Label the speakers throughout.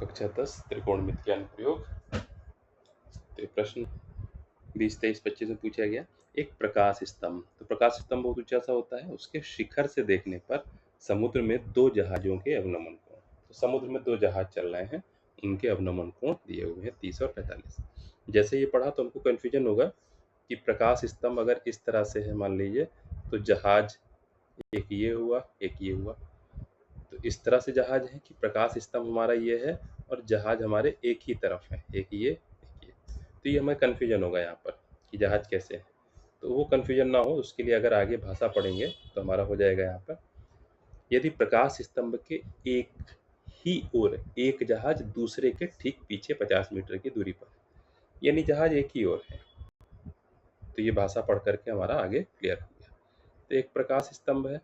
Speaker 1: कक्षा 10 त्रिकोणमिति का अनुप्रयोग। तो प्रश्न 20, 23, 25 में पूछा गया एक प्रकाश स्तंभ। तो प्रकाश स्तंभ बहुत ऊंचा सा होता है, उसके शिखर से देखने पर समुद्र में दो जहाजों के अवनमन कोण। तो समुद्र में दो जहाज चल रहे हैं, उनके अवनमन कोण दिए हुए हैं 30 और 45। जैसे ये पढ़ा तो हमको कन्फ्यूजन होगा कि प्रकाश स्तंभ अगर इस तरह से है, मान लीजिए, तो जहाज एक ये हुआ, एक ये हुआ। तो इस तरह से जहाज है कि प्रकाश स्तंभ हमारा ये है और जहाज हमारे एक ही तरफ है, एक ये एक ये। तो ये हमें कन्फ्यूजन होगा यहाँ पर कि जहाज कैसे है। तो वो कन्फ्यूजन ना हो उसके लिए अगर आगे भाषा पढ़ेंगे तो हमारा हो जाएगा यहाँ पर, यदि प्रकाश स्तंभ के एक ही ओर एक जहाज दूसरे के ठीक पीछे 50 मीटर की दूरी पर, यानी जहाज एक ही ओर है। तो ये भाषा पढ़ करके हमारा आगे क्लियर हो गया। तो एक प्रकाश स्तंभ है,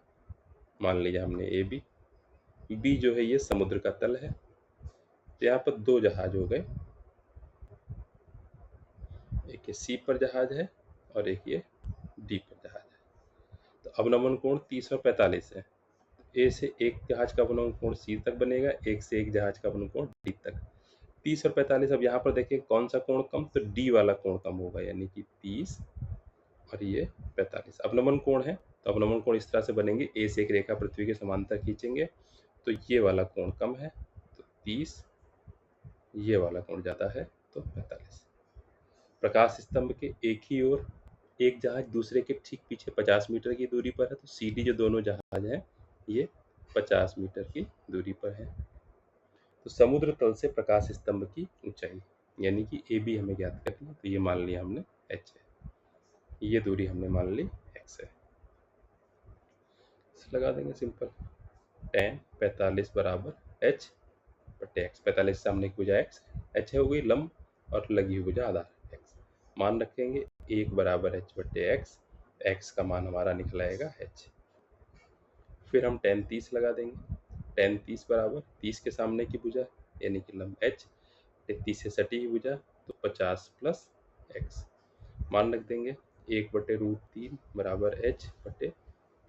Speaker 1: मान लीजिए हमने ए बी जो है ये समुद्र का तल है। तो यहाँ पर दो जहाज हो गए, एक ये सी पर जहाज है और एक ये डी पर जहाज है। तो अवनमन कोण 30 और 45 है। ए से एक जहाज का अवनमन कोण सी तक बनेगा, एक से एक जहाज का अवनमन कोण डी तक। 30 और 45। अब यहाँ पर देखिए कौन सा कोण कम, तो डी वाला कोण कम होगा, यानी कि 30 और ये 45 अवनमन कोण है। तो अवनमन कोण इस तरह से बनेंगे, ए से एक रेखा पृथ्वी के समांतर खींचेंगे तो ये वाला कोण कम है, तो 30, ये वाला कोण ज़्यादा है तो 45। प्रकाश स्तंभ के एक ही ओर एक जहाज दूसरे के ठीक पीछे 50 मीटर की दूरी पर है। तो सी डी जो दोनों जहाज हैं ये 50 मीटर की दूरी पर है। तो समुद्र तल से प्रकाश स्तंभ की ऊंचाई यानी कि ए बी हमें ज्ञात करनी है। तो ये मान लिया हमने एच है, ये दूरी हमने मान ली एक्स है। लगा देंगे सिंपल, tan 45 बराबर एच बटे एक्स। 45 सामने की भुजा एक्स, एच है हो गई लंब और लगी हुई भुजा आधार एक्स। मान रखेंगे 1 बराबर एच बटे एक्स, एक्स का मान हमारा निकलाएगा एच। फिर हम tan 30 लगा देंगे। tan 30 बराबर 30 के सामने की भुजा यानी कि लंब एच, 30 से सटी हुई भुजा तो 50 प्लस एक्स। मान रख देंगे 1 बटे √3 बराबर एच बटे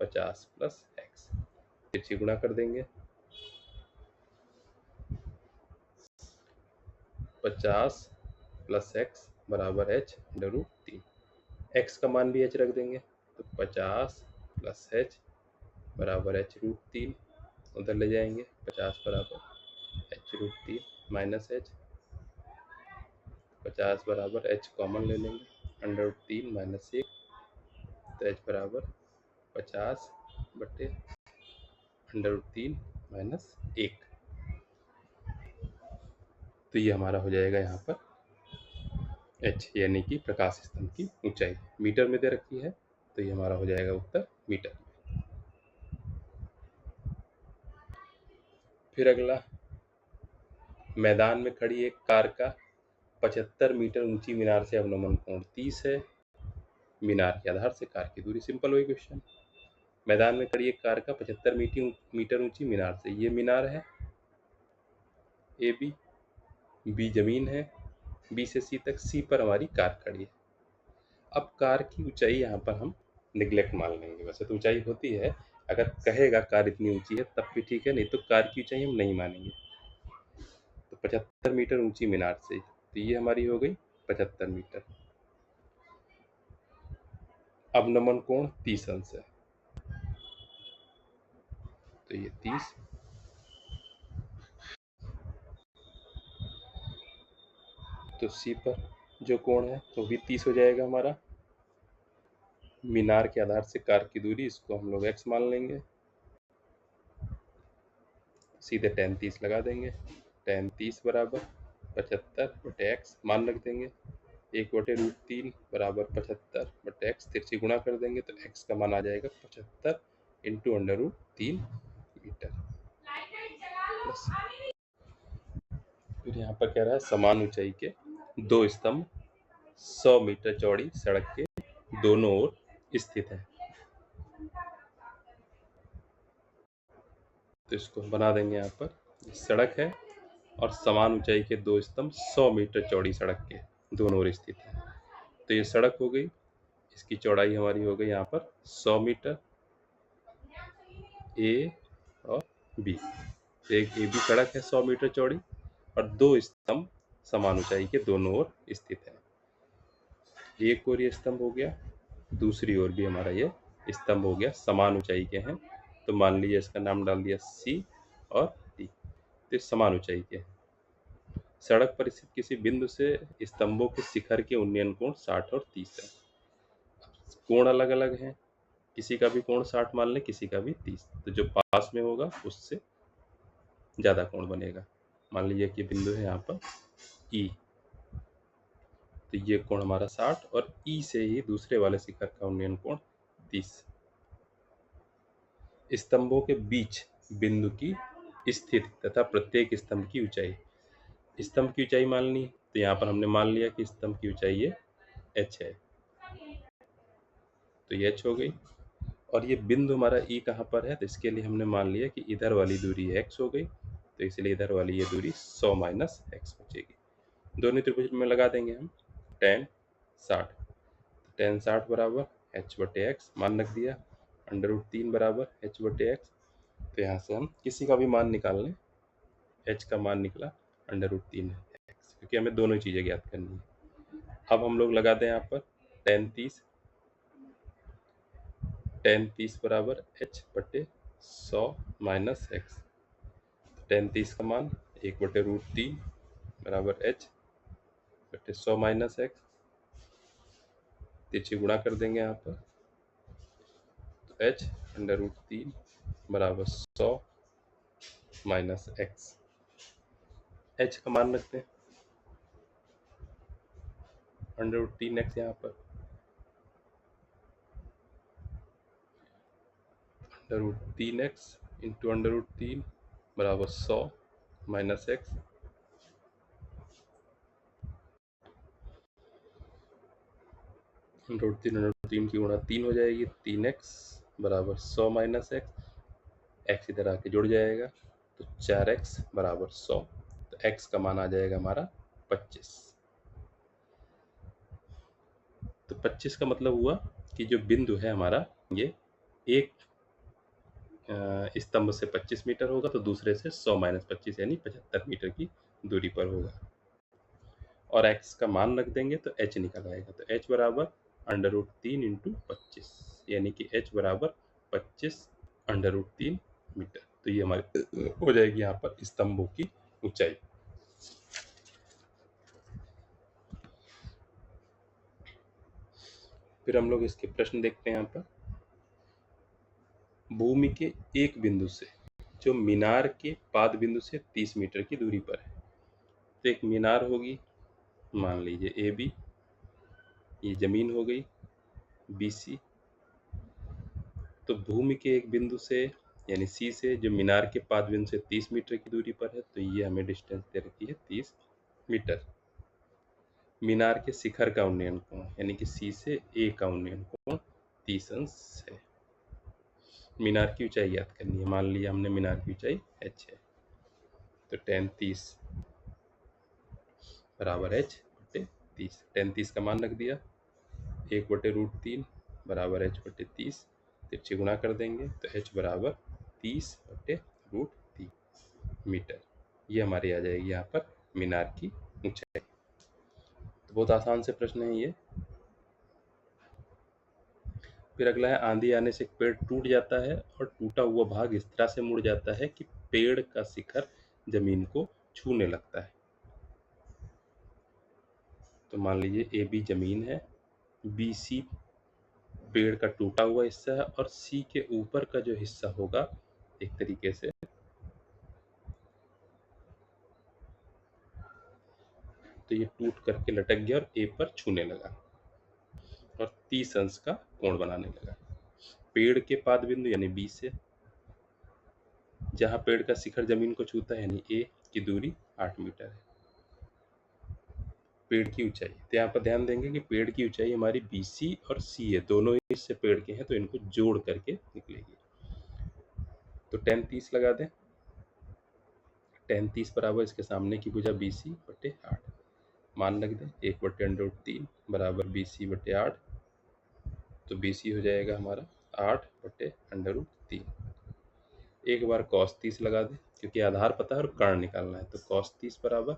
Speaker 1: 50 प्लस एक्स। तिरछी गुणा कर देंगे, 50 प्लस एक्स बराबर एच √3। एक्स का मान भी एच रख देंगे तो 50 प्लस एच बराबर एच √3। उधर ले जाएंगे 50 बराबर एच √3 माइनस एच, 50 बराबर एच कॉमन ले लेंगे, √3 माइनस 1 तो एच बराबर 50 बटे √3 माइनस 1। तो ये हमारा हो जाएगा यहाँ पर एच यानी कि प्रकाश स्तंभ की ऊंचाई मीटर में दे रखी है। तो ये हमारा हो जाएगा उत्तर मीटर में। फिर अगला, मैदान में खड़ी एक कार का 75 मीटर ऊंची मीनार से अवनमन कोण 30 है, मीनार के आधार से कार की दूरी। सिंपल वही क्वेश्चन, मैदान में खड़ी एक कार का 75 मीटर ऊंची मीनार से, ये मीनार है ए बी जमीन है, बी से सी तक, सी पर हमारी कार खड़ी है। अब कार की ऊंचाई यहाँ पर हम निगलेक्ट मान लेंगे। वैसे तो ऊंचाई होती है, अगर कहेगा कार इतनी ऊंची है तब भी ठीक है, नहीं तो कार की ऊंचाई हम नहीं मानेंगे। तो 75 मीटर ऊंची मीनार से, तो ये हमारी हो गई 75 मीटर। अवनमन कोण 30 अंश है, तो ये 30 तो सी पर जो कोण है तो भी 30 हो जाएगा हमारा। मीनार के आधार से कार की दूरी, इसको हम लोग x मान लेंगे, सीधे tan 30 लगा देंगे। tan 30 बराबर 75 बटे एक्स, मान रख देंगे 1 बटे √3 बराबर 75 बटे एक्स। तिरछी गुणा कर देंगे तो x का मान आ जाएगा 75 इंटू √3 मीटर। फिर यहाँ पर कह रहा है समान ऊंचाई के दो स्तंभ 100 मीटर चौड़ी सड़क के दोनों ओर स्थित है। तो इसको बना देंगे, यहाँ पर सड़क है और समान ऊंचाई के दो स्तंभ 100 मीटर चौड़ी सड़क के दोनों ओर स्थित है। तो ये सड़क हो गई, इसकी चौड़ाई हमारी हो गई यहाँ पर 100 मीटर ए और बी। तो एक ए बी सड़क है 100 मीटर चौड़ी और दो स्तंभ समान ऊंचाई के दोनों ओर स्थित है। एक ओर ये स्तंभ हो गया, दूसरी ओर भी हमारा ये स्तंभ हो गया, समान ऊंचाई के हैं। तो मान लीजिए इसका नाम डाल दिया सी और डी, तो समान ऊंचाई के हैं। सड़क पर स्थित किसी बिंदु से स्तंभों के शिखर के उन्नयन कोण 60 और 30 है। कोण अलग अलग हैं, किसी का भी कोण 60 मान लें, किसी का भी 30, तो जो पास में होगा उससे ज्यादा कोण बनेगा। मान लीजिए कि बिंदु है यहाँ पर ई, तो ये कोण हमारा 60 और ई से ही दूसरे वाले शिखर का उन्नयन कोण 30। स्तंभों के बीच बिंदु की स्थिति तथा प्रत्येक स्तंभ की ऊंचाई। स्तंभ की ऊंचाई मान ली, तो यहाँ पर हमने मान लिया कि स्तंभ की ऊंचाई ये h है, तो ये h हो गई। और ये बिंदु हमारा ई कहाँ पर है, तो इसके लिए हमने मान लिया कि इधर वाली दूरी x हो गई, तो इसलिए इधर वाली ये दूरी 100 माइनस x बचेगी। दोनों त्रिभुज में लगा देंगे हम tan 60, tan 60 बराबर h/x मान रख दिया, √3 बराबर h/x। तो यहाँ से हम किसी का भी मान निकाल लें, h का मान निकला √3 x, क्योंकि हमें दोनों चीज़ें ज्ञात करनी है। अब हम लोग लगा दें यहाँ पर tan 30 बराबर h/100 माइनस x। tan 30 का मान 1/√3 बराबर h/100 माइनस x, तिरछी गुणा कर देंगे यहाँ पर, तो h√3 बराबर 100 माइनस x। h का मान रखते हैं √3x यहाँ पर, √3x इंटू √3 बराबर 100 माइनस x। √3 की गुणा 3 हो जाएगी, 3x बराबर 100 माइनस x इधर आके जुड़ जाएगा, तो 4x बराबर 100, तो x का मान आ जाएगा हमारा 25। तो 25 का मतलब हुआ कि जो बिंदु है हमारा ये एक स्तंभ से 25 मीटर होगा, तो दूसरे से 100 माइनस 25 यानी 75 मीटर की दूरी पर होगा। और x का मान रख देंगे तो h निकल आएगा, तो h बराबर √3 इंटू 25, यानी कि h बराबर 25 √3 मीटर। तो ये हमारी हो जाएगी यहाँ पर स्तंभों की ऊंचाई। फिर हम लोग इसके प्रश्न देखते हैं। यहाँ पर भूमि के एक बिंदु से जो मीनार के पाद बिंदु से 30 मीटर की दूरी पर है, तो एक मीनार होगी, मान लीजिए ए बी, ये जमीन हो गई बी सी। तो भूमि के एक बिंदु से यानी सी से जो मीनार के पाद बिंदु से 30 मीटर की दूरी पर है, तो ये हमें डिस्टेंस दे रखी है 30 मीटर। मीनार के शिखर का उन्नयन कोण यानी कि सी से ए का उन्नयन कोण 30 अंश है। मीनार की ऊंचाई याद करनी है, मान लिया हमने मीनार की ऊंचाई h है, तो tan 30 बराबर h/30। tan 30 का मान रख दिया, 1/√3 बराबर h/30, तिरछी गुणा कर देंगे तो h बराबर 30/√3 मीटर। ये हमारी आ जाएगी यहाँ पर मीनार की ऊंचाई। तो बहुत आसान से प्रश्न है ये। फिर अगला है आंधी आने से एक पेड़ टूट जाता है और टूटा हुआ भाग इस तरह से मुड़ जाता है कि पेड़ का शिखर जमीन को छूने लगता है। तो मान लीजिए ए बी जमीन है, बी सी पेड़ का टूटा हुआ हिस्सा है, और सी के ऊपर का जो हिस्सा होगा एक तरीके से तो ये टूट करके लटक गया और ए पर छूने लगा और 30 अंश का कोण बनाने लगा। पेड़ के पाद बिंदु यानी बी से जहां पेड़ का शिखर जमीन को छूता है यानी ए की दूरी 8 मीटर है। पेड़ की ऊंचाई, तो यहाँ पर ध्यान देंगे कि पेड़ की ऊंचाई हमारी बी सी और सी है, दोनों ही हिस्से पेड़ के हैं, तो इनको जोड़ करके निकलेगी। तो tan 30 लगा दें, tan 30 बराबर इसके सामने की भुजा बी सी बटे 8, मान रख दें 1/√3 बराबर बी सी बटे 8, तो बी सी हो जाएगा हमारा 8/√3। एक बार cos 30 लगा दें, क्योंकि आधार पता है और कर्ण निकालना है, तो cos 30 बराबर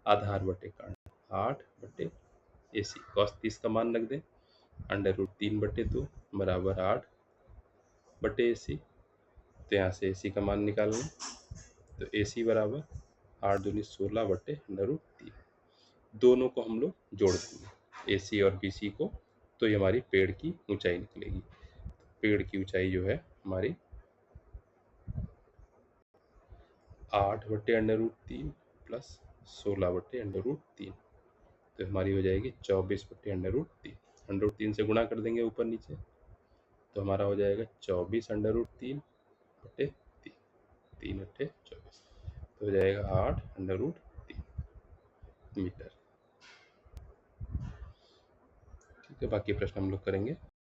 Speaker 1: आधार बटे कर्ण 8 बटे AC। cos 30 का मान रख दें, √3/2 बराबर 8 बटे AC। तो यहाँ से AC का मान निकाल लें, तो AC बराबर 8 दूनी 16 बटे √3। दोनों को हम लोग जोड़ देंगे, AC और BC को, तो ये हमारी पेड़ की ऊंचाई निकलेगी। पेड़ की ऊंचाई जो है हमारी 8 बटे √3 प्लस 16 बटे √3, तो हमारी हो जाएगी 24 बटे √3। √3 से गुणा कर देंगे ऊपर नीचे, तो हमारा हो जाएगा 24 √3 बटे 3, 3 अट्ठे 24, तो हो जाएगा 8 √3 मीटर। ठीक है, बाकी प्रश्न हम लोग करेंगे।